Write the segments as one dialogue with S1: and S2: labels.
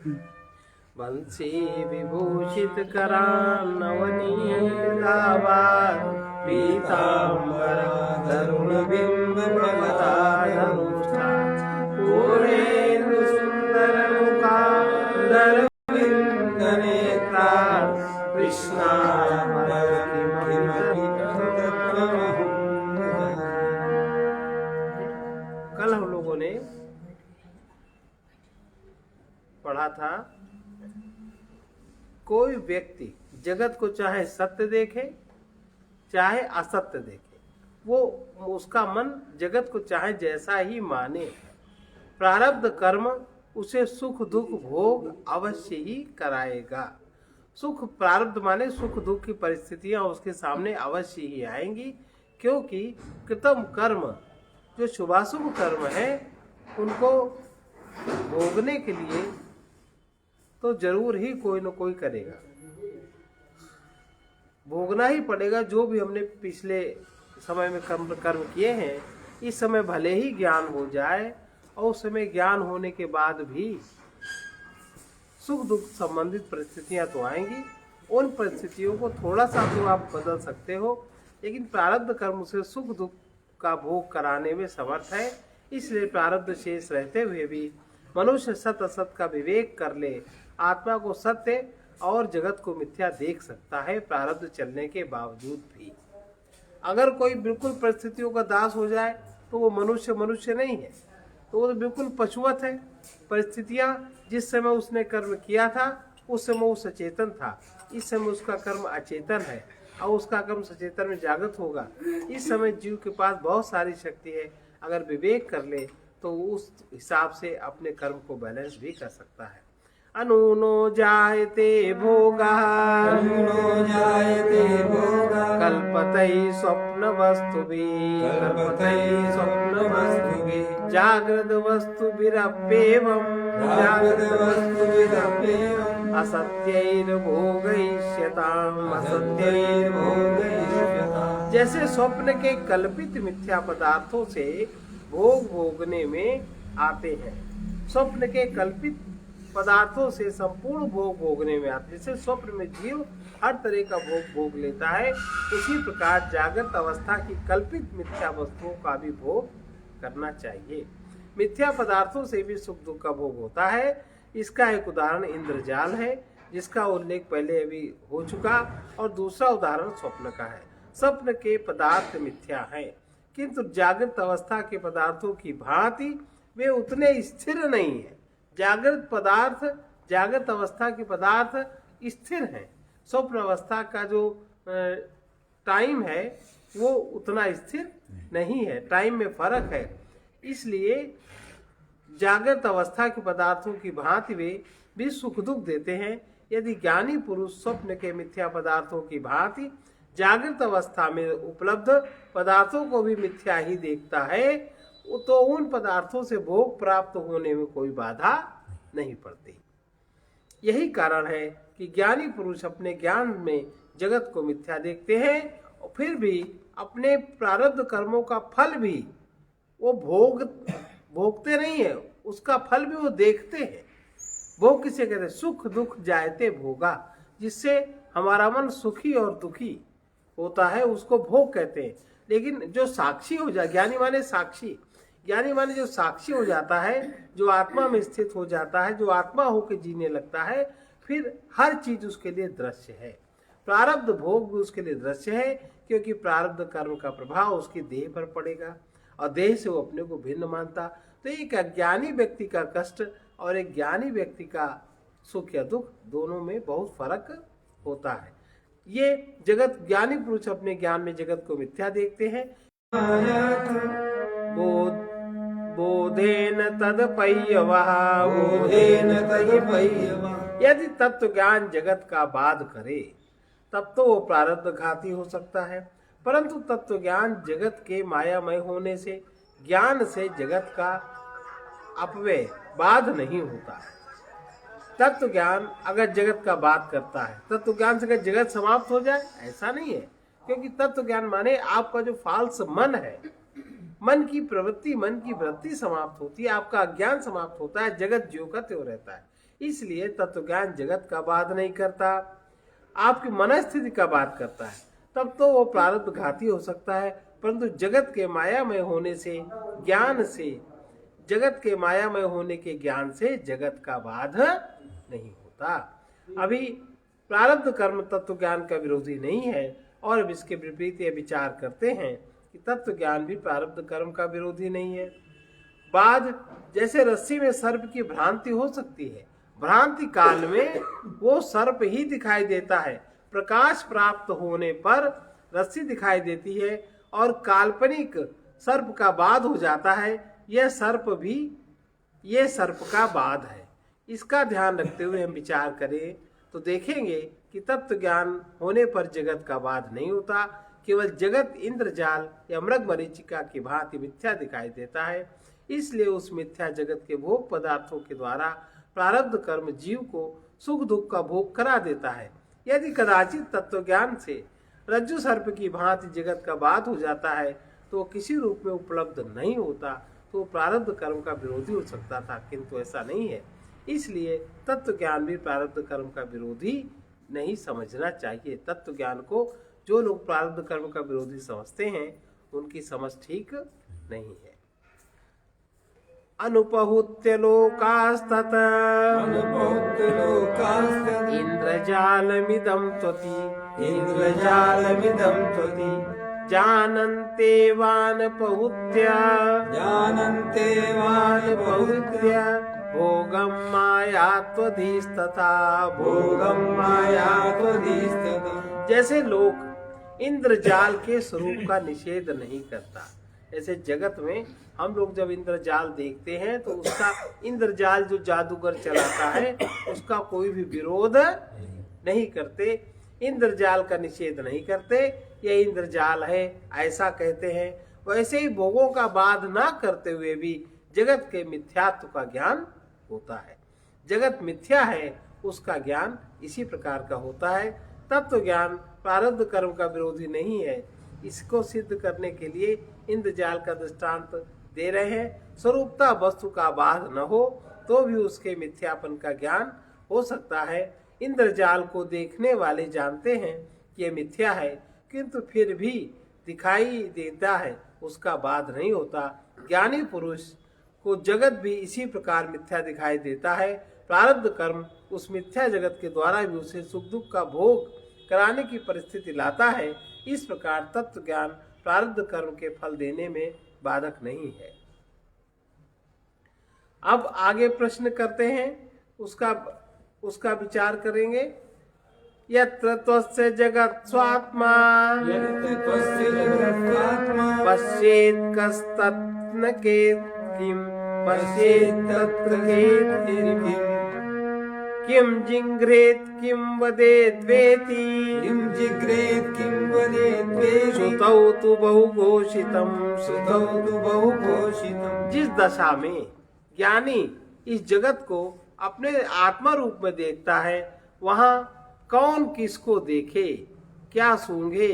S1: बंसी विभूषित करान्नवनीलावा पीताम्बरा तरुण बिंब भवताधनुष्ठा पूर्णेन्दु सुंदर मुखादर विंद नेत्रा कल हम लोगों ने पढ़ा था कोई व्यक्ति जगत को चाहे सत्य देखे चाहे असत्य देखे, वो उसका मन जगत को चाहे जैसा ही माने, प्रारब्ध कर्म उसे सुख दुख भोग अवश्य ही कराएगा। सुख प्रारब्ध माने सुख दुख की परिस्थितियां उसके सामने अवश्य ही आएंगी, क्योंकि कृतम कर्म जो शुभाशुभ कर्म है उनको भोगने के लिए तो जरूर ही कोई न कोई करेगा, भोगना ही पड़ेगा। जो भी हमने पिछले समय में कर्म किए हैं, इस समय भले ही ज्ञान हो जाए और उस समय ज्ञान होने के बाद भी सुख दुख संबंधित परिस्थितियां तो आएंगी। उन परिस्थितियों को थोड़ा सा तो आप बदल सकते हो, लेकिन प्रारब्ध कर्म से सुख दुख का भोग कराने में समर्थ है। इसलिए प्रारब्ध शेष रहते हुए भी मनुष्य सत असत का विवेक कर ले, आत्मा को सत्य और जगत को मिथ्या देख सकता है प्रारब्ध चलने के बावजूद भी। अगर कोई बिल्कुल परिस्थितियों का दास हो जाए तो वो मनुष्य नहीं है, तो वो तो बिल्कुल पशुवत है। परिस्थितियां जिस समय उसने कर्म किया था उस समय वो सचेतन था, इस समय उसका कर्म अचेतन है और उसका कर्म सचेतन में जागृत होगा। इस समय जीव के पास बहुत सारी शक्ति है, अगर विवेक कर ले तो उस हिसाब से अपने कर्म को बैलेंस भी कर सकता है। अनूनो जायते भोगा कल्पतै स्वप्न वस्तु जागृत वस्तु असत्यैर्भोगयिष्यताम् जैसे स्वप्न के कल्पित मिथ्या पदार्थों से भोग भोगने में आते हैं, स्वप्न के कल्पित पदार्थों से संपूर्ण भोग भोगने में आते। जैसे स्वप्न में जीव हर तरह का भोग भोग लेता है, उसी प्रकार जागृत अवस्था की कल्पित मिथ्या वस्तुओं का भी भोग करना चाहिए। मिथ्या पदार्थों से भी सुख दुख का भोग होता है। इसका एक उदाहरण इंद्रजाल है, जिसका उल्लेख पहले अभी हो चुका, और दूसरा उदाहरण स्वप्न का है। स्वप्न के पदार्थ मिथ्या हैं, किंतु जागृत अवस्था के पदार्थों की भांति वे उतने स्थिर नहीं है। जागृत अवस्था के पदार्थ स्थिर हैं, स्वप्न अवस्था का जो टाइम है वो उतना स्थिर नहीं है, टाइम में फर्क है। इसलिए जागृत अवस्था के पदार्थों की भांति वे भी सुख दुख देते हैं। यदि ज्ञानी पुरुष स्वप्न के मिथ्या पदार्थों की भांति जागृत अवस्था में उपलब्ध पदार्थों को भी मिथ्या ही देखता है, तो उन पदार्थों से भोग प्राप्त होने में कोई बाधा नहीं पड़ती। यही कारण है कि ज्ञानी पुरुष अपने ज्ञान में जगत को मिथ्या देखते हैं और फिर भी अपने प्रारब्ध कर्मों का फल भी वो भोगते नहीं है, उसका फल भी वो देखते हैं। भोग किसे कहते हैं? सुख दुख जायते भोगा, जिससे हमारा मन सुखी और दुखी होता है उसको भोग कहते हैं। लेकिन जो साक्षी हो जाए, ज्ञानी माने साक्षी, ज्ञानी माने जो साक्षी हो जाता है, जो आत्मा में स्थित हो जाता है, जो आत्मा होकर जीने लगता है, फिर हर चीज उसके लिए दृश्य है। प्रारब्ध भोग भी उसके लिए दृश्य है, क्योंकि प्रारब्ध कर्म का प्रभाव उसकी देह पर पड़ेगा और देह से वो अपने को भिन्न मानता। तो एक अज्ञानी व्यक्ति का कष्ट और एक ज्ञानी व्यक्ति का सुख या दुख दोनों में बहुत फर्क होता है। ये जगत ज्ञानी पुरुष अपने ज्ञान में जगत को मिथ्या देखते हैं। बोधेन तदपय्यवः यदि तत्व ज्ञान जगत का बाध करे तब तो वो प्रारब्ध घाती हो सकता है, परंतु तत्व ज्ञान जगत के मायामय होने से ज्ञान से जगत का अपव्यय बाध नहीं होता है। तत्व ज्ञान अगर जगत का बात करता है, तत्व ज्ञान से अगर जगत समाप्त हो जाए, ऐसा नहीं है। क्योंकि तत्व ज्ञान माने आपका जो फाल्स मन है, मन की प्रवृत्ति, मन की वृत्ति समाप्त होती है, आपका अज्ञान समाप्त होता है, जगत ज्यों का त्यों रहता है। इसलिए तत्व ज्ञान जगत का बाध नहीं करता, आपकी मनस्थिति का बात करता है। तब तो वो प्रारब्ध घाती हो सकता है, परंतु जगत के मायामय होने से, ज्ञान से, जगत के मायामय होने के ज्ञान से जगत का बाध नहीं होता। अभी प्रारब्ध कर्म तत्व ज्ञान का विरोधी नहीं है, और अब इसके विपरीत ये विचार करते हैं कि तत्व ज्ञान भी प्रारब्ध कर्म का विरोधी नहीं है। बाद जैसे रस्सी में सर्प की भ्रांति हो सकती है, भ्रांति काल में वो सर्प ही दिखाई देता है, प्रकाश प्राप्त होने पर रस्सी दिखाई देती है और काल्पनिक सर्प का बाध हो जाता है। यह सर्प भी ये सर्प का बाध है। इसका ध्यान रखते हुए हम विचार करें तो देखेंगे कि तत्व ज्ञान होने पर जगत का बाध नहीं होता, केवल जगत इंद्रजाल या मृग मरीचिका की भांति मिथ्या दिखाई देता है। इसलिए उस मिथ्या जगत के भोग पदार्थों के द्वारा प्रारब्ध कर्म जीव को सुख दुख का भोग करा देता है। यदि कदाचित तत्व ज्ञान से रज्जु सर्प की भांति जगत का बाध हो जाता है तो किसी रूप में उपलब्ध नहीं होता, तो प्रारब्ध कर्म का विरोधी हो सकता था, किंतु ऐसा नहीं है। इसलिए तत्व ज्ञान भी प्रारब्ध कर्म का विरोधी नहीं समझना चाहिए। तत्व ज्ञान को जो लोग प्रारब्ध कर्म का विरोधी समझते हैं उनकी समझ ठीक नहीं है। अनुपहुत्य लोकास्तत इंद्रजालमिदं त्वति जानन्ते वानपहुत्य भोगं मायात्वधीस्तथा जैसे लोग इंद्रजाल के स्वरूप का निषेध नहीं करता, ऐसे जगत में हम लोग जब इंद्रजाल देखते हैं तो उसका, इंद्रजाल जो जादूगर चलाता है उसका कोई भी विरोध नहीं करते, इंद्रजाल का निषेध नहीं करते, यह इंद्रजाल है ऐसा कहते हैं। वैसे ही भोगों का बाध ना करते हुए भी जगत के मिथ्यात्व का ज्ञान होता है। जगत मिथ्या है उसका ज्ञान इसी प्रकार का होता है। तत्व ज्ञान प्रारब्ध कर्म का विरोधी नहीं है। इसको सिद्ध करने के लिए इंद्रजाल का दृष्टांत दे रहे हैं। स्वरूपता वस्तु का बाध न हो तो भी उसके मिथ्यापन का ज्ञान हो सकता है। इंद्रजाल को देखने वाले जानते हैं कि यह मिथ्या है, किंतु फिर भी दिखाई देता है, उसका बाध नहीं होता। ज्ञानी पुरुष को जगत भी इसी प्रकार मिथ्या दिखाई देता है। प्रारब्ध कर्म उस मिथ्या जगत के द्वारा भी उसे सुख दुख का भोग कराने की परिस्थिति लाता है। इस प्रकार तत्व ज्ञान प्रारब्ध कर्म के फल देने में बाधक नहीं है। अब आगे प्रश्न करते हैं, उसका विचार करेंगे। यत्र त्वस्य जगत् स्वात्मा पश्येत् कस्तन्न किम पश्येत् तत्र किम जिघ्रेत् किम वदेत् वेति श्रुतौ तु बहुघोषितम् जिस दशा में ज्ञानी इस जगत को अपने आत्मा रूप में देखता है, वहाँ कौन किसको देखे, क्या सूंघे,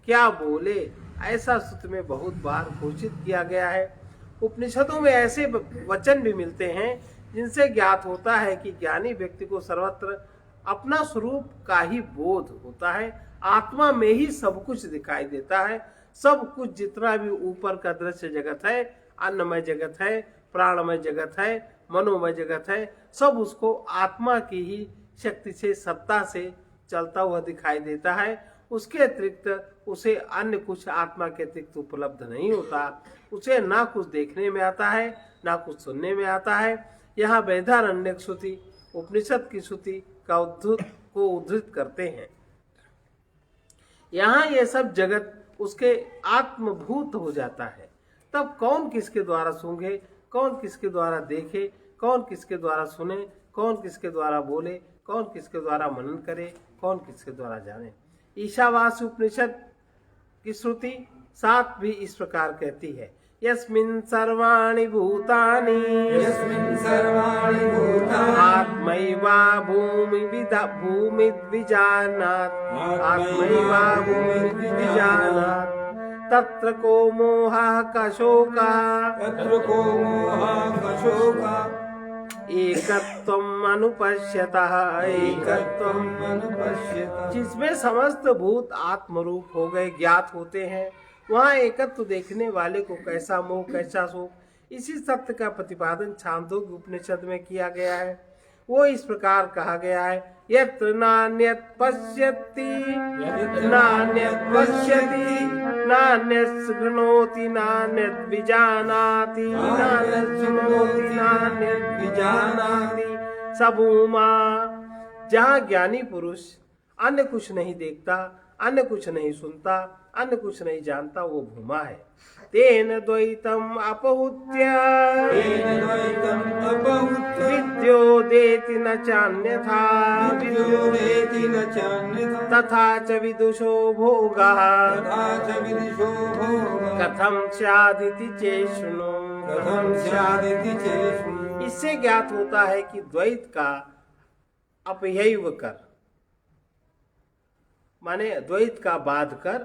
S1: क्या बोले, ऐसा सूत्र में बहुत बार घोषित किया गया है। उपनिषदों में ऐसे वचन भी मिलते हैं जिनसे ज्ञात होता है कि ज्ञानी व्यक्ति को सर्वत्र अपना स्वरूप का ही बोध होता है। आत्मा में ही सब कुछ दिखाई देता है। सब कुछ जितना भी ऊपर का दृश्य जगत है, अन्नमय जगत है, प्राणमय जगत है, मनोमय जगत है, सब उसको आत्मा की ही शक्ति से, सत्ता से चलता हुआ दिखाई देता है। उसके अतिरिक्त उसे अन्य कुछ आत्मा के अतिरिक्त उपलब्ध नहीं होता। उसे ना कुछ देखने में आता है, ना कुछ सुनने में आता है। यहाँ वेदारण्यक श्रुति उपनिषद की श्रुति का उद्धृत करते हैं। यहाँ ये सब जगत उसके आत्मभूत हो जाता है। तब कौन किसके द्वारा सूंघे, कौन किसके द्वारा देखे, कौन किसके द्वारा सुने, कौन किसके द्वारा बोले, कौन किसके द्वारा मनन करे, कौन किसके द्वारा जाने। ईशावास्य उपनिषद की श्रुति 7 भी इस प्रकार कहती है, यस्मिन् सर्वाणि भूतानि आत्मैवा भूमिद्विजानात् तत्र को मोहः कशोकः
S2: तत्र को मोहः कशोकः
S1: एकत्वम् अनुपश्यतः
S2: एकत्वम् अनुपश्यतः
S1: जिसमें समस्त भूत आत्मरूप हो गए ज्ञात होते हैं, वहाँ एकत्व देखने वाले को कैसा मोह कैसा शोक, इसी सत्य का प्रतिपादन छांदोग्य उपनिषद में किया गया है। वो इस प्रकार कहा गया है, यत्र नान्यत् पश्यति नान्यत् पश्यति नान्यत् शृणोति नान्यत् विजानाति नान्यत् शृणोति नान्यत् विजानाति। सबूमा, जहाँ ज्ञानी पुरुष अन्य कुछ नहीं देखता, अन्य कुछ नहीं सुनता, अन्य कुछ नहीं जानता, वो भूमा है। तेन द्वैतम अपहुत्य विद्योदेति न चान्यथा
S2: विद्योदेति न चान्यथा
S1: तथा च विदुषो भोगः
S2: तथा च विदुषो भोगः
S1: कथम स्यादिति चेष्णु।
S2: कथं स्यादिति चेष्णु।
S1: इससे ज्ञात होता है कि द्वैत का अपयैव कर माने द्वैत का बाध कर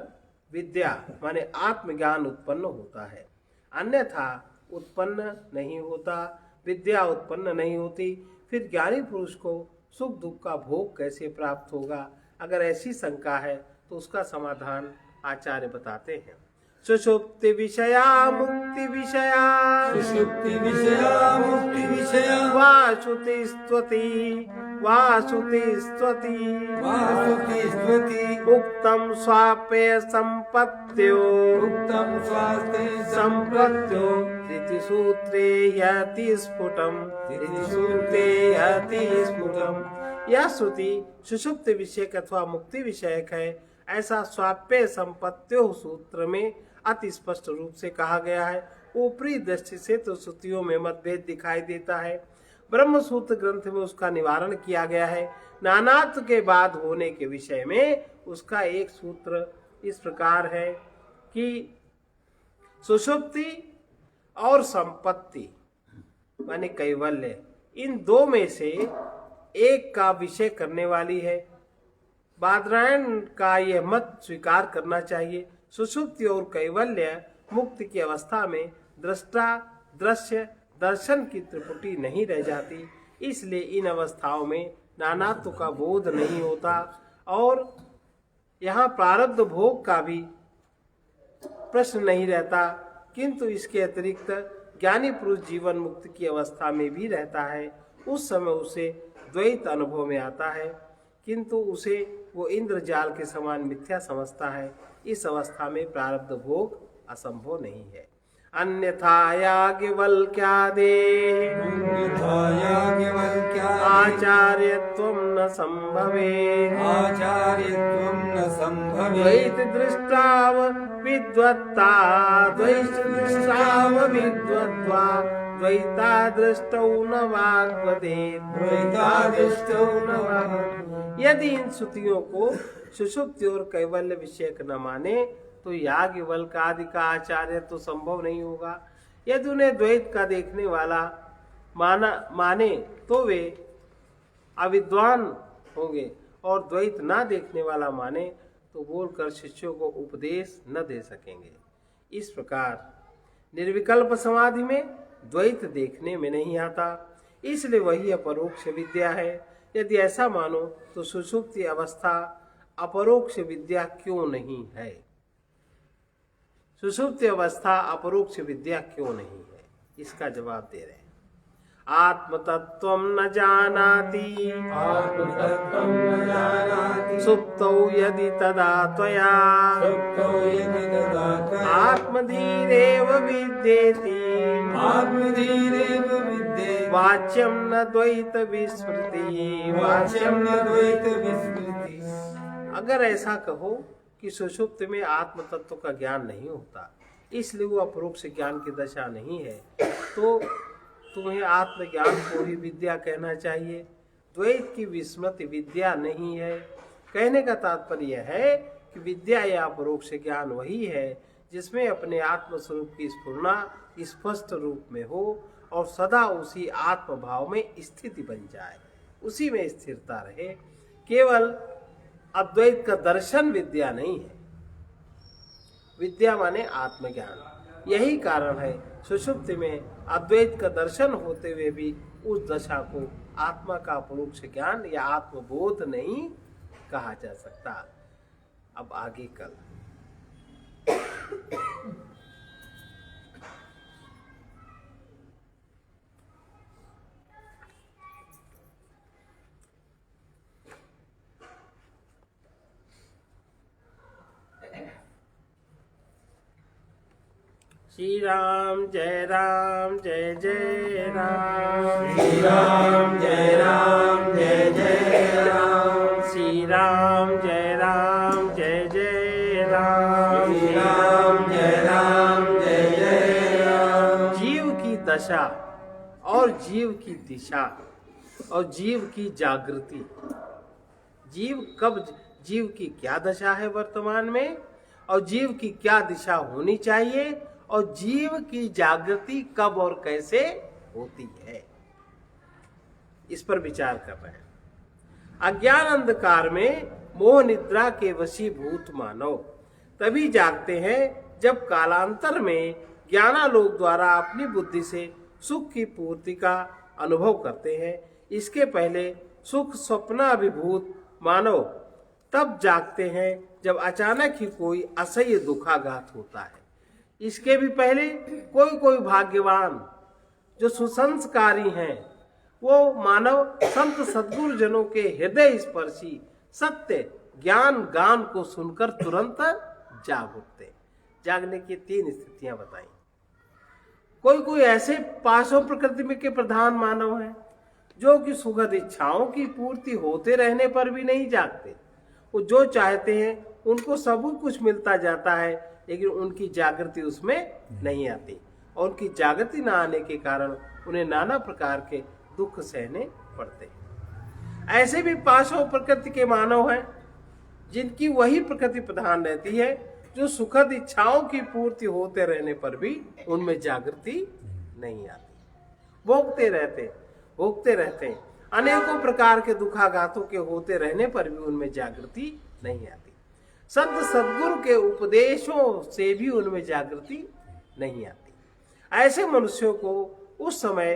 S1: विद्या माने आत्मज्ञान उत्पन्न होता है, अन्यथा उत्पन्न नहीं होता, विद्या उत्पन्न नहीं होती। फिर ज्ञानी पुरुष को सुख दुख का भोग कैसे प्राप्त होगा? अगर ऐसी शंका है तो उसका समाधान आचार्य बताते हैं। सुषुप्ति विषया मुक्ति विषया
S2: सुषुप्ति विषया मुक्ति विषया
S1: वासुति स्तुति वासुति स्तुति
S2: वासुति स्तुति
S1: उक्तम स्वाप्य संपत्त्यो
S2: उक्तं स्वास्ते
S1: संपत्त्यो इति सूत्रे यति स्फुटम इति सूत्रे यति स्फुटम। यह श्रुति सुषुप्त विषयक अथवा मुक्ति विषयक है, ऐसा स्वाप्य संपत्त्यो सूत्र में अति स्पष्ट रूप से कहा गया है। ऊपरी दृष्टि से तो श्रुतियों में मतभेद दिखाई देता है, ब्रह्म सूत्र ग्रंथ में उसका निवारण किया गया है। नानात्व के बाद होने के विषय में उसका एक सूत्र इस प्रकार है कि सुषुप्ति और संपत्ति माने कैवल्य, इन दो में से एक का विषय करने वाली है। बादरायण का यह मत स्वीकार करना चाहिए। सुषुप्ति और कैवल्य मुक्ति की अवस्था में दृष्टा दृश्य दर्शन की त्रिपुटी नहीं रह जाती, इसलिए इन अवस्थाओं में नानात्व का बोध नहीं होता और यहाँ प्रारब्ध भोग का भी प्रश्न नहीं रहता। किंतु इसके अतिरिक्त ज्ञानी पुरुष जीवन मुक्ति की अवस्था में भी रहता है, उस समय उसे द्वैत अनुभव में आता है, किंतु उसे वो इंद्रजाल के समान मिथ्या समझता है। इस अवस्था में प्रारब्ध भोग असंभव नहीं है। अन्यथा याज्ञवल्क्यादे आचार्यत्वं न संभवे
S2: आचार्यत्वं न संभवे
S1: द्वैत दृष्टाव विद्वत्ता द्वैत दृष्टाव विद्वत्वा द्वैता दृष्टौ न वाग्वदेत्
S2: द्वैता दृष्टौ न वाग्वदेत्।
S1: यदि इन श्रुतियों को सुषुप्ति और कैवल्य विषयक न माने तो याज्ञवल्क आदि का आचार्य तो संभव नहीं होगा। यदि उन्हें द्वैत का देखने वाला माने तो वे अविद्वान होंगे और द्वैत ना देखने वाला माने तो बोलकर शिष्यों को उपदेश न दे सकेंगे। इस प्रकार निर्विकल्प समाधि में द्वैत देखने में नहीं आता, इसलिए वही अपरोक्ष विद्या है। यदि ऐसा मानो तो सुषुप्ति अवस्था अपरोक्ष विद्या क्यों नहीं है? सुषुप्ति अवस्था अपरोक्ष विद्या क्यों नहीं है? इसका जवाब दे रहे हैं। आत्म तत्व न जानाति
S2: आत्मतत्त्वं न जानाति
S1: सुप्तौ यदि तदा त्वया
S2: सुप्तौ यदि तदा त्वया
S1: आत्मधीरेव विद्येति
S2: आत्मधीरेव विद्येति
S1: वाच्यं न द्वैत विस्मृति
S2: वाच्यं न द्वैत विस्मृति।
S1: अगर ऐसा कहो कि सुषुप्त में आत्म तत्व का ज्ञान नहीं होता, इसलिए वो अपरोक्ष ज्ञान की दशा नहीं है, तो तुम्हें आत्मज्ञान को ही विद्या कहना चाहिए। द्वैत की विस्मृति विद्या नहीं है। कहने का तात्पर्य है कि विद्या या अपरोक्ष ज्ञान वही है जिसमें अपने आत्म स्वरूप की स्फुरना स्पष्ट रूप में हो और सदा उसी आत्म भाव में स्थिति बन जाए, उसी में स्थिरता रहे। केवल अद्वैत का दर्शन विद्या नहीं है। विद्या माने आत्मज्ञान। यही कारण है सुषुप्ति में अद्वैत का दर्शन होते हुए भी उस दशा को आत्मा का परोक्ष ज्ञान या आत्मबोध नहीं कहा जा सकता। अब आगे कल श्री राम जय जय राम।
S2: श्री राम जय जय राम।
S1: श्री राम जय जय राम।
S2: श्री राम जय जय राम।
S1: जीव की दशा और जीव की दिशा और जीव की जागृति, जीव की क्या दशा है वर्तमान में और जीव की क्या दिशा होनी चाहिए और जीव की जागृति कब और कैसे होती है, इस पर विचार कर रहे हैं। अज्ञान अंधकार में मोह निद्रा के वशीभूत मानव तभी जागते हैं जब कालांतर में ज्ञानालोक द्वारा अपनी बुद्धि से सुख की पूर्ति का अनुभव करते हैं। इसके पहले सुख स्वप्नाभिभूत मानव तब जागते हैं जब अचानक ही कोई असह्य दुखाघात होता है। इसके भी पहले कोई भाग्यवान जो सुसंस्कारी हैं वो मानव संत सद्गुरुजनों के हृदय स्पर्शी सत्य ज्ञान गान को सुनकर तुरंत जाग उठते। जागने की 3 स्थितियां बताई। कोई ऐसे पाशव प्रकृति में के प्रधान मानव हैं जो कि सुखद इच्छाओं की पूर्ति होते रहने पर भी नहीं जागते। वो जो चाहते हैं उनको सब कुछ मिलता जाता है, लेकिन उनकी जागृति उसमें नहीं आती और उनकी जागृति न आने के कारण उन्हें नाना प्रकार के दुख सहने पड़ते हैं। ऐसे भी पाशव प्रकृति के मानव हैं जिनकी वही प्रकृति प्रधान रहती है जो सुखद इच्छाओं की पूर्ति होते रहने पर भी उनमें जागृति नहीं आती। भोगते रहते हैं। अनेकों प्रकार के दुखाघातों के होते रहने पर भी उनमें जागृति नहीं आती। संत सद्गुरु के उपदेशों से भी उनमें जागृति नहीं आती। ऐसे मनुष्यों को उस समय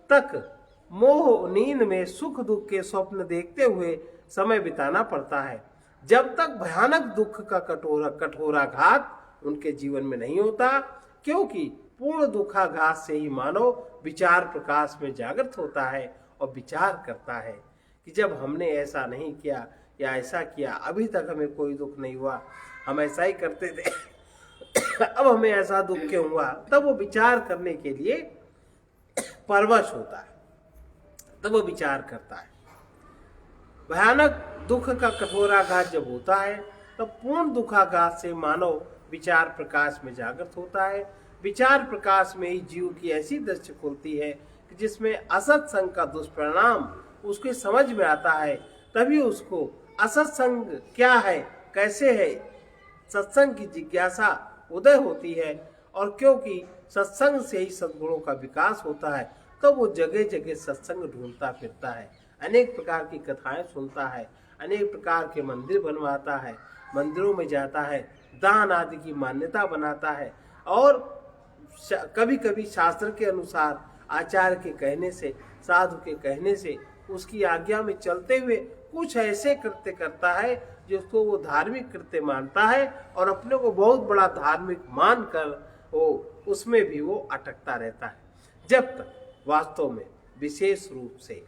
S1: तक मोह नींद में सुख दुख के स्वप्न देखते हुए समय बिताना पड़ता है जब तक भयानक दुख का कठोराघात उनके जीवन में नहीं होता, क्योंकि पूर्ण दुखाघात से ही मानव विचार प्रकाश में जागृत होता है और विचार करता है कि जब हमने ऐसा नहीं किया या ऐसा किया, अभी तक हमें कोई दुख नहीं हुआ, हम ऐसा ही करते थे अब हमें ऐसा दुख क्यों हुआ। तब वो विचार करने के लिए परवश होता है, तब वो विचार करता है। भयानक दुख का कठोराघात जब होता है तब पूर्ण दुखाघात से मानव विचार प्रकाश में जागृत होता है। विचार प्रकाश में ही जीव की ऐसी दृष्टि खुलती है कि जिसमें असत्संग का दुष्परिणाम उसके समझ में आता है। तभी उसको असत्संग क्या है, कैसे है, सत्संग की जिज्ञासा उदय होती है। और क्योंकि सत्संग से ही सद्गुणों का विकास होता है तो वो जगह जगह सत्संग ढूंढता फिरता है, अनेक प्रकार की कथाएं सुनता है, अनेक प्रकार के मंदिर बनवाता है, मंदिरों में जाता है, दान आदि की मान्यता बनाता है और कभी कभी शास्त्र के अनुसार आचार्य के कहने से, साधु के कहने से, उसकी आज्ञा में चलते हुए कुछ ऐसे कृत्य करता है जिसको वो धार्मिक कृत्य मानता है और अपने को बहुत बड़ा धार्मिक मानकर वो उसमें भी वो अटकता रहता है, जब तक वास्तव में विशेष रूप से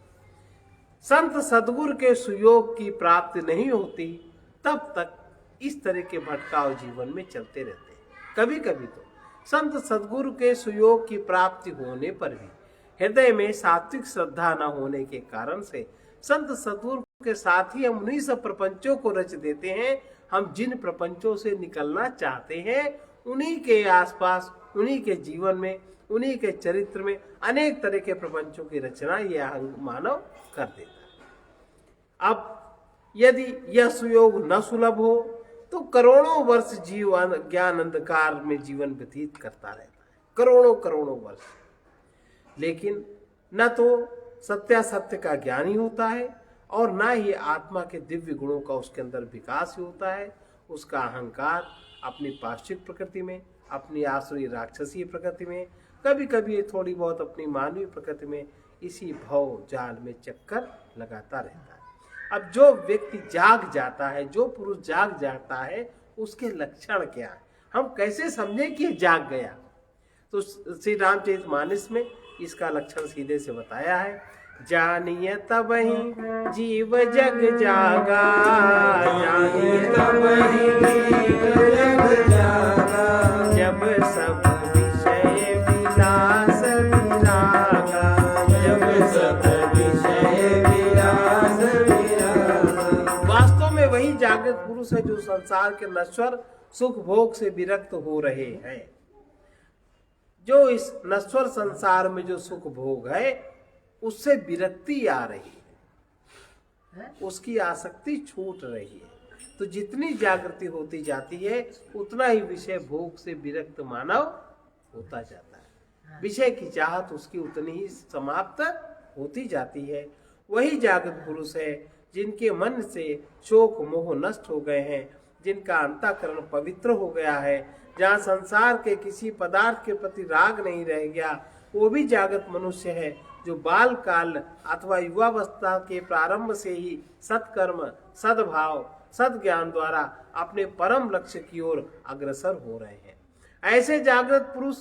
S1: संत सद्गुरु के सुयोग की प्राप्ति नहीं होती, तब तक इस तरह के भटकाव जीवन में चलते रहते हैं। कभी कभी तो संत सद्गुरु के सुयोग की प्राप्ति होने पर भी हृदय में सात्विक श्रद्धा न होने के कारण से संत सद्गुरु के साथ ही हम उन्हीं सब प्रपंचों को रच देते हैं। हम जिन प्रपंचों से निकलना चाहते हैं उन्हीं के आसपास, उन्हीं के जीवन में, उन्हीं के चरित्र में अनेक तरह के प्रपंचों की रचना यह मानव कर देता है। अब यदि यह सुयोग न सुलभ हो तो करोड़ों वर्ष जीव ज्ञान अंधकार में जीवन व्यतीत करता रहता है, करोड़ों वर्ष। लेकिन न तो सत्यासत्य का ज्ञान ही होता है और न ही आत्मा के दिव्य गुणों का उसके अंदर विकास ही होता है। उसका अहंकार अपनी पाश्चिक प्रकृति में, अपनी आसुरी राक्षसीय प्रकृति में, कभी कभी थोड़ी बहुत अपनी मानवीय प्रकृति में इसी भव जाल में चक्कर लगाता रहता है। अब जो व्यक्ति जाग जाता है, जो पुरुष जाग जाता है, उसके लक्षण क्या है, हम कैसे समझें कि जाग गया? तो श्री रामचरितमानस में इसका लक्षण सीधे से बताया है। जानिए तबहि जीव जग जागा, जानिए तबहि जीव जग जागा, जब सब विषय विलास विरागा, जब सब विषय विलास विरागा। वास्तव में वही जागृत पुरुष है जो संसार के नश्वर सुख भोग से विरक्त हो रहे हैं। जो इस नश्वर संसार में जो सुख भोग है उससे विरक्ति आ रही है, उसकी आसक्ति छूट रही है। तो जितनी जागृति होती जाती है उतना ही विषय भोग से विरक्त मानव होता जाता है, विषय की चाहत उसकी उतनी ही समाप्त होती जाती है। वही जागृत पुरुष है जिनके मन से शोक मोह नष्ट हो गए हैं, जिनका अंतःकरण पवित्र हो गया है, जहाँ संसार के किसी पदार्थ के प्रति राग नहीं रह गया, वो भी जागृत मनुष्य है जो बाल काल अथवा युवावस्था के प्रारंभ से ही सत्कर्म, सद्भाव, सद्ज्ञान द्वारा अपने परम लक्ष्य की ओर अग्रसर हो रहे हैं। ऐसे जागृत पुरुष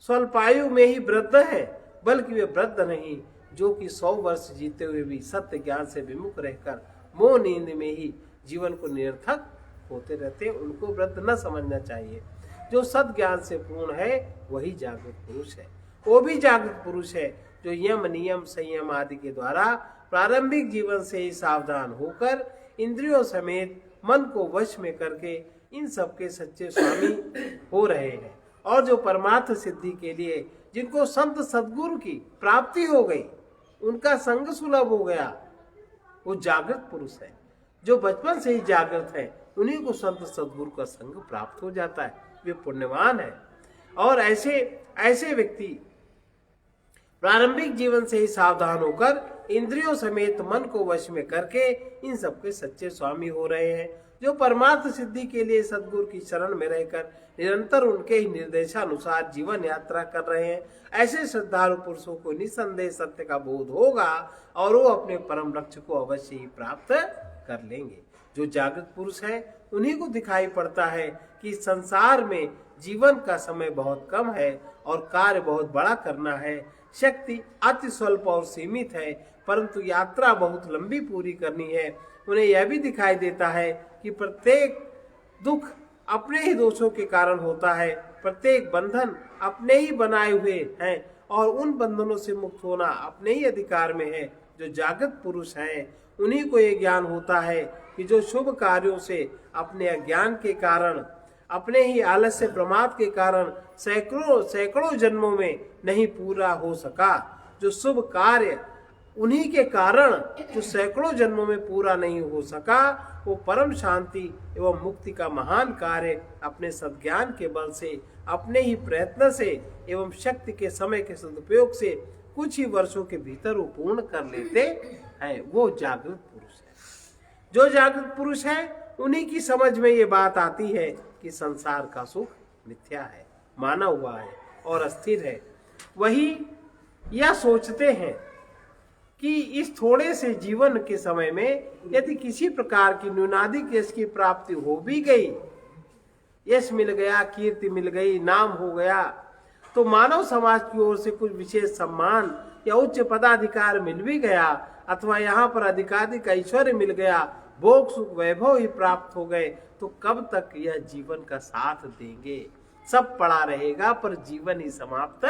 S1: स्वल्पायु में ही वृद्ध है, बल्कि वे वृद्ध नहीं जो कि 100 वर्ष जीते हुए भी सत्य ज्ञान से विमुख रहकर मोह नींद में ही जीवन को निरर्थक होते रहते हैं। उनको वृद्ध न समझना चाहिए। जो सद ज्ञान से पूर्ण है वही जागृत पुरुष है। वो भी जागृत पुरुष है जो यम नियम संयम आदि के द्वारा प्रारंभिक जीवन से ही सावधान होकर इंद्रियों समेत मन को वश में करके इन सबके सच्चे स्वामी हो रहे हैं, और जो परमार्थ सिद्धि के लिए जिनको संत सद्गुरु की प्राप्ति हो गई, उनका संग सुलभ हो गया, वो जागृत पुरुष है। जो बचपन से ही जागृत है उन्हीं को संत सद्गुरु का संग प्राप्त हो जाता है, वे पुण्यवान है। और ऐसे व्यक्ति प्रारंभिक जीवन से ही सावधान होकर इंद्रियों समेत मन को वश में करके इन सबके सच्चे स्वामी हो रहे हैं। जो परमार्थ सिद्धि के लिए सद्गुरु की शरण में रहकर निरंतर उनके ही निर्देशानुसार जीवन यात्रा कर रहे हैं, ऐसे श्रद्धालु पुरुषों को निसंदेह सत्य का बोध होगा और वो अपने परम लक्ष्य को अवश्य ही प्राप्त कर लेंगे। जो जागृत पुरुष है उन्हीं को दिखाई पड़ता है कि संसार में जीवन का समय बहुत कम है और कार्य बहुत बड़ा करना है, शक्ति अति स्वल्प और सीमित है, परंतु यात्रा बहुत लंबी पूरी करनी है। उन्हें यह भी दिखाई देता है कि प्रत्येक दुख अपने ही दोषों के कारण होता है, प्रत्येक बंधन अपने ही बनाए हुए हैं और उन बंधनों से मुक्त होना अपने ही अधिकार में है। जो जागृत पुरुष हैं उन्हीं को यह ज्ञान होता है कि जो शुभ कार्यों से अपने अज्ञान के कारण, अपने ही आलस्य प्रमाद के कारण सैकड़ों जन्मों में नहीं पूरा हो सका, जो शुभ कार्य उन्हीं के कारण जो सैकड़ों जन्मों में पूरा नहीं हो सका, वो परम शांति एवं मुक्ति का महान कार्य अपने सद्ज्ञान के बल से, अपने ही प्रयत्न से एवं शक्ति के समय के सदुपयोग से कुछ ही वर्षों के भीतर वो पूर्ण कर लेते हैं। वो जागृत पुरुष है। जो जागृत पुरुष है उन्हीं की समझ में ये बात आती है कि संसार का सुख मिथ्या है, माना हुआ है और अस्थिर है। वही यह सोचते हैं कि इस थोड़े से जीवन के समय में यदि किसी प्रकार की न्यूनाधिक यश की प्राप्ति हो भी गई, यश मिल गया, कीर्ति मिल गई, नाम हो गया, तो मानव समाज की ओर से कुछ विशेष सम्मान या उच्च पदाधिकार मिल भी गया, अथवा यहाँ पर अधिकाधिक ऐश्वर्य मिल गया, भोग सुख वैभव ही प्राप्त हो गए, तो कब तक यह जीवन का साथ देंगे? सब पड़ा रहेगा पर जीवन ही समाप्त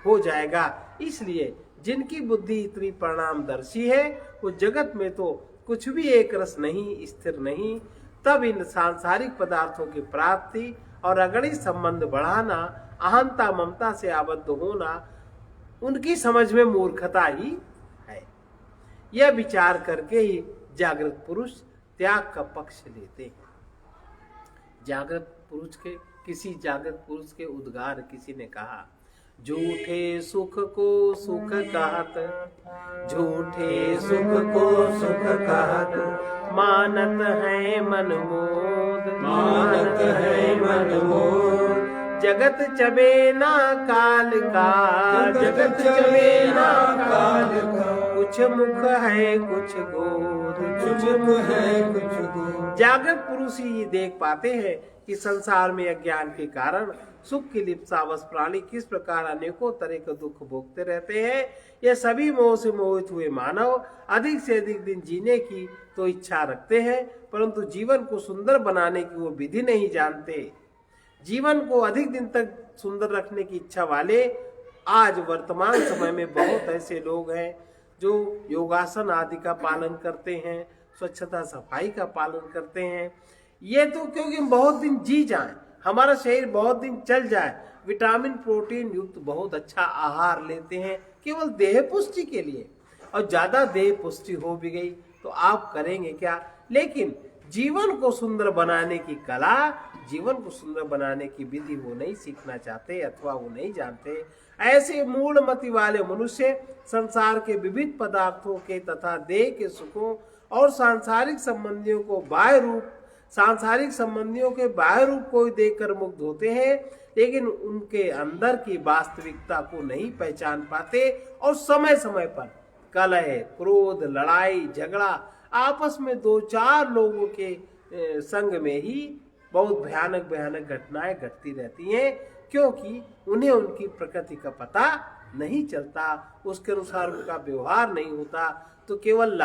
S1: हो जाएगा। इसलिए जिनकी बुद्धि इतनी परिणामदर्शी है वो जगत में तो कुछ भी एक रस नहीं, स्थिर नहीं, तब इन सांसारिक पदार्थों की प्राप्ति और अगणित संबंध बढ़ाना, अहंता ममता से आबद्ध होना उनकी समझ में मूर्खता ही है। यह विचार करके ही जागृत पुरुष त्याग का पक्ष लेते हैं। किसी जागृत पुरुष के उद्गार किसी ने कहा, झूठे सुख को सुख कहत, झूठे सुख को सुख कहत, मानत है मन मोह
S2: मानत है मनमोद।
S1: जगत चबे ना काल का,
S2: जगत चले ना काल का।
S1: कुछ मुख है कुछ गोद,
S2: कुछ मुख है कुछ गोद।
S1: जागृत पुरुष ही ये देख पाते हैं कि संसार में अज्ञान के कारण सुख की लिप्सावश प्राणी किस प्रकार अनेकों तरह के दुख भोगते रहते हैं। ये सभी मोह से मोहित हुए मानव अधिक से अधिक दिन जीने की तो इच्छा रखते हैं, परंतु जीवन को सुंदर बनाने की वो विधि नहीं जानते। जीवन को अधिक दिन तक सुंदर रखने की इच्छा वाले आज वर्तमान समय में बहुत ऐसे लोग हैं जो योगासन आदि का पालन करते हैं, स्वच्छता सफाई का पालन करते हैं। ये तो क्योंकि हम बहुत दिन जी जाएं, हमारा शरीर बहुत दिन चल जाए, विटामिन प्रोटीन युक्त बहुत अच्छा आहार लेते हैं केवल देह पुष्टि के लिए, और ज्यादा देह पुष्टि हो भी गई तो आप करेंगे क्या। लेकिन जीवन को सुंदर बनाने की कला, जीवन को सुंदर बनाने की विधि वो नहीं सीखना चाहते अथवा वो नहीं जानते। ऐसे मूल मति वाले मनुष्य संसार के विविध पदार्थों के तथा देह के सुखों और सांसारिक संबंधियों के बाह्य रूप को देखकर मुग्ध होते हैं, लेकिन उनके अंदर की वास्तविकता को नहीं पहचान पाते और समय समय पर कलह, क्रोध, लड़ाई, झगड़ा आपस में दो चार लोगों के संग में ही बहुत भयानक भयानक घटनाएं घटती रहती हैं, क्योंकि उन्हें उनकी प्रकृति का पता नहीं चलता, उसके अनुसार उनका व्यवहार नहीं होता। तो केवल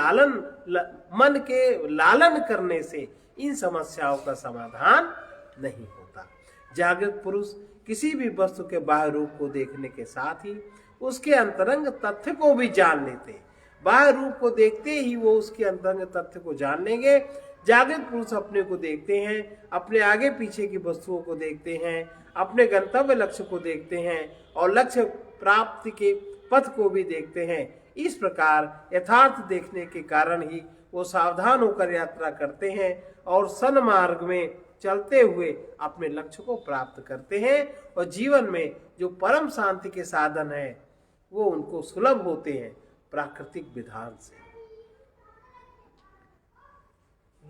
S1: मन के लालन करने से इन समस्याओं का समाधान नहीं होता। जागृत पुरुष किसी भी वस्तु के बाह्य रूप को देखने के साथ ही उसके अंतरंग तथ्य को भी जान लेते हैं। बाह्य रूप को देखते ही वो उसके अंतरंग तथ्य को जान लेंगे। जागृत पुरुष अपने को देखते हैं, अपने आगे पीछे की वस्तुओं को देखते हैं, अपने गंतव्य लक्ष्य को देखते हैं और लक्ष्य प्राप्ति के पथ को भी देखते हैं। इस प्रकार यथार्थ देखने के कारण ही वो सावधान होकर यात्रा करते हैं और सन्मार्ग में चलते हुए अपने लक्ष्य को प्राप्त करते हैं, और जीवन में जो परम शांति के साधन है वो उनको सुलभ होते हैं प्राकृतिक विधान से।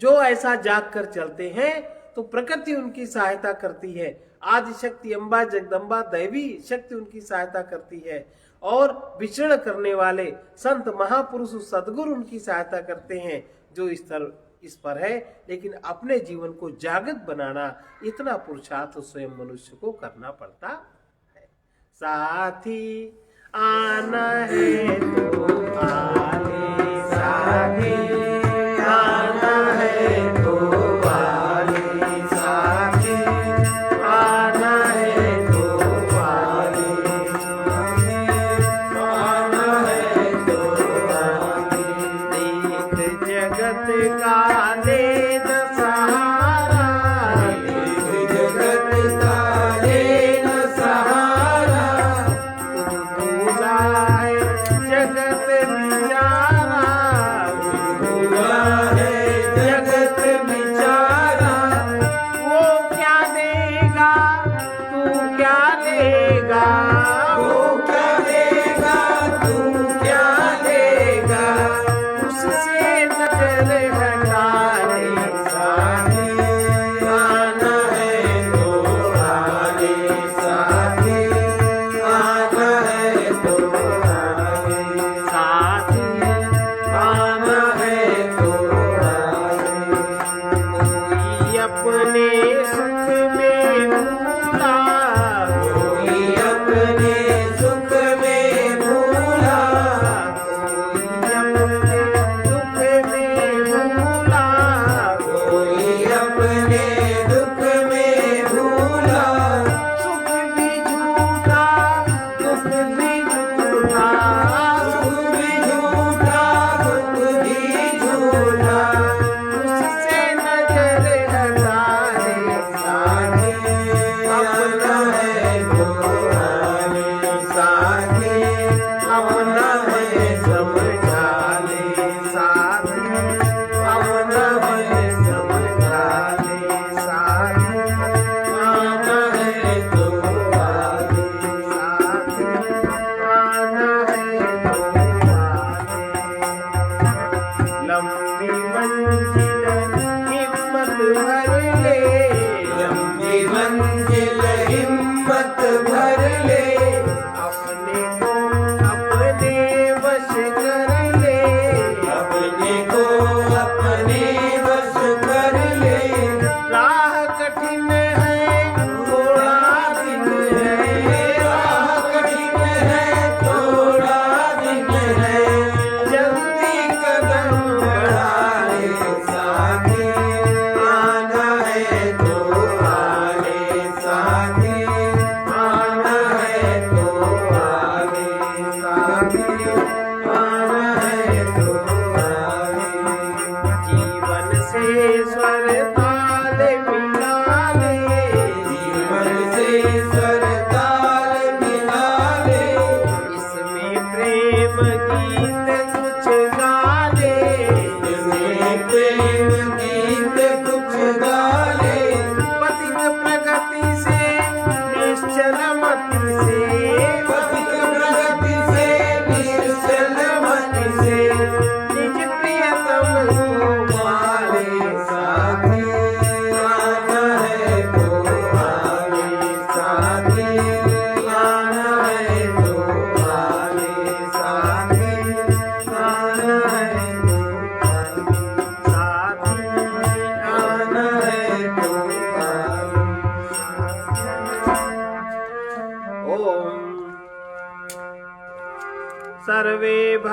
S1: जो ऐसा जाग कर चलते हैं तो प्रकृति उनकी सहायता करती है। आदि शक्ति अम्बा जगदम्बा दैवी शक्ति उनकी सहायता करती है, और विचरण करने वाले संत महापुरुष सद्गुरु उनकी सहायता करते हैं जो इस पर है। लेकिन अपने जीवन को जागृत बनाना, इतना पुरुषार्थ स्वयं मनुष्य को करना पड़ता है। साथी आना है तो आले, साथी आना है तो आले, साथी आना है तो आले, आना है तो आले। देख जगत का ले न सहारा,
S2: देख जगत का ले न सहारा।
S1: भूला है जगत बिचारा,
S2: भूला है जगत बिचारा।
S1: वो क्या देगा तू क्या लेगा,
S2: वो क्या देगा तू क्या देगा।
S1: उससे नजर हटाने
S2: साथी आना है तो आले, साथी आना है तो आले,
S1: साथी
S2: आना है तो आले।
S1: कोई अपने सुख में भूला,
S2: कोई अपने सुख में भूला।
S1: कोई अपने दुख में भूला,
S2: कोई अपने दुख में भूला।
S1: सुख भी झूठा दुख भी झूठा,
S2: सुख भी झूठा दुख भी झूठा।
S1: उससे नजर हटाने
S2: साथी अपना है तो आले, साथी अपना है समझा ले,
S1: साथी
S2: अपना है समझा ले।
S1: साथी
S2: आना है तो आले,
S1: साथी आना है तो आने। लंबी मंजिल हिम्मत भर ले,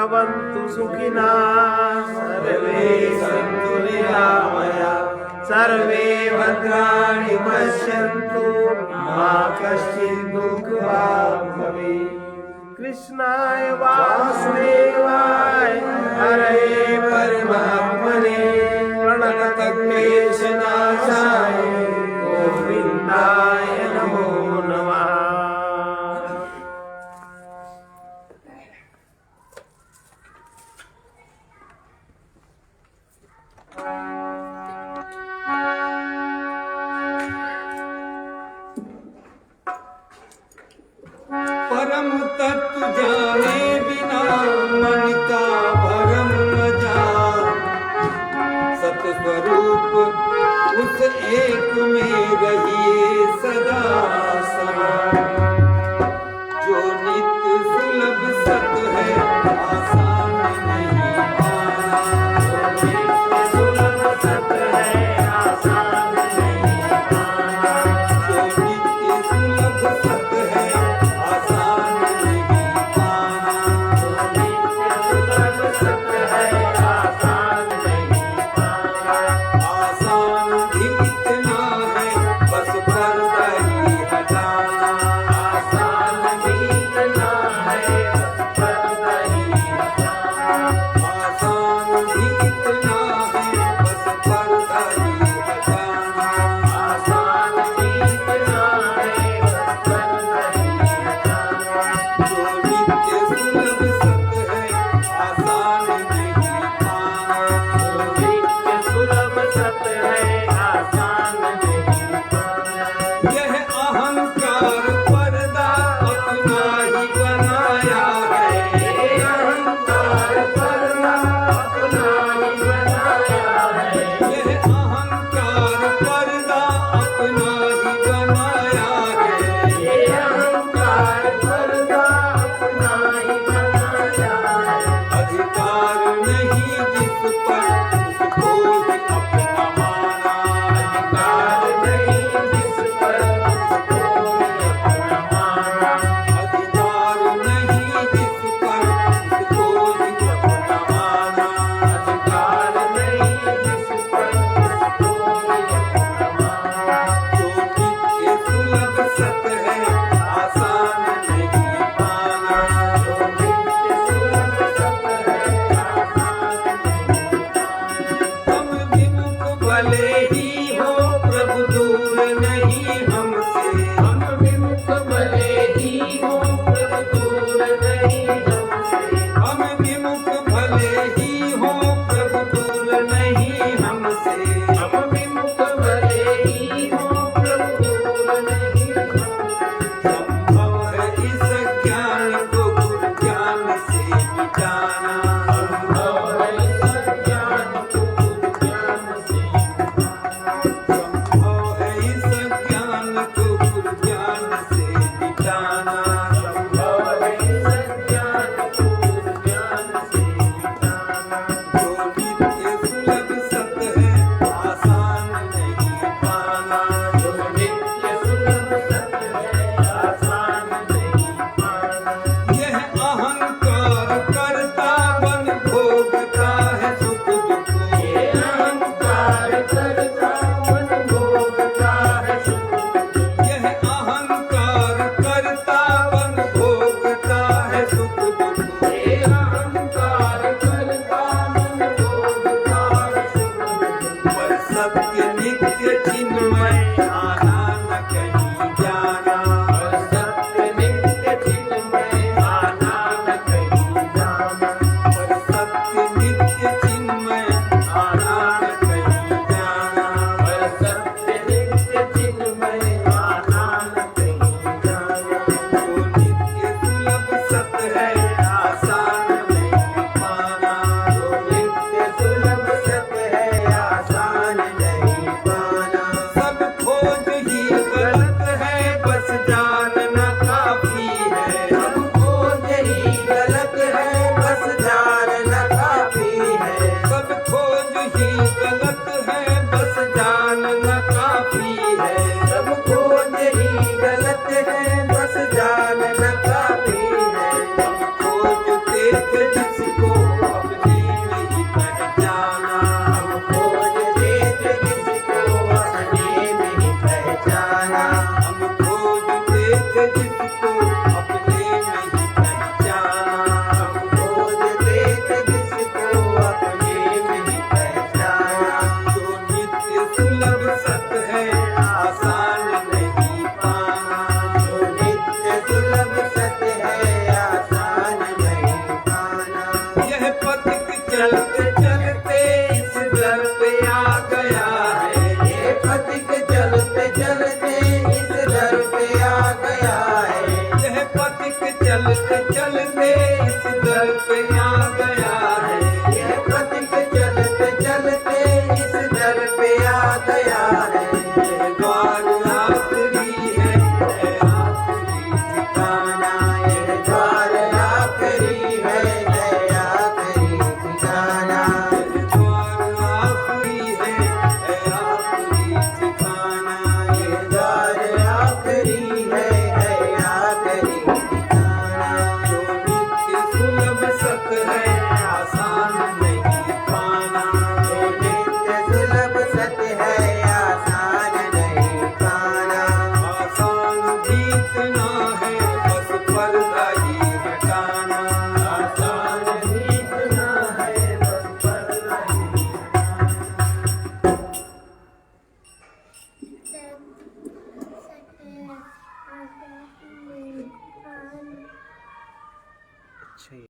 S1: भवन्तु सुखिनः सर्वे सन्तु निरामयाः सर्वे भद्राणि पश्यन्तु मा कश्चित् दुःखभाग् भवेत्। कृष्णाय वासुदेवाय हरे परमात्मने प्रणतक्लेशनाशाय गोविन्दाय नमो नमः।
S2: परम तत्व जाने बिना मन का भरम न जान। सत स्वरूप उस एक में रहिए सदा समान। जो नित्य सुलभ सत है आसान नहीं पाना। जो नित्य सुलभ सत है आसान नहीं पाना। जो नित्य सुलभ सत है आसान नहीं पाना। जो नित्य सुलभ सत है आसान नहीं पाना। आसान भी इतना है बस पर्दा ही हटाना। आसान भी इतना है बस पर्दा ही हटाना। आसान भी इतना है बस पर्दा ही हटाना। आसान भी इतना है बस पर्दा ही हटाना। जो नित्य सुलभ सत है आसान नहीं पाना। जो नित्य सुलभ सत है आसान नहीं पाना। यह अहंकार पर्दा अपना ही बनाया है। यह अहंकार पर्दा अपना ही बनाया है। यह अहंकार पर्दा अपना ही बनाया है। यह अहंकार पर्दा अपना ही बनाया है। अधिकार नहीं जिस पर उसको ही अपना माना। अधिकार नहीं जिस पर उसको ही अपना माना। अधिकार नहीं जिस पर उसको ही अपना माना। अधिकार नहीं जिस पर उसको ही अपना माना। जो नित्य सुलभ सत है आसान नहीं पाना। जो नित्य सुलभ सत है आसान नहीं पाना। हम विमुख भले ही हो प्रभु दूर नहीं हमसे। हम विमुख भले ही हो प्रभु दूर नहीं हमसे। हम विमुख भले ही हो प्रभु दूर
S1: अच्छा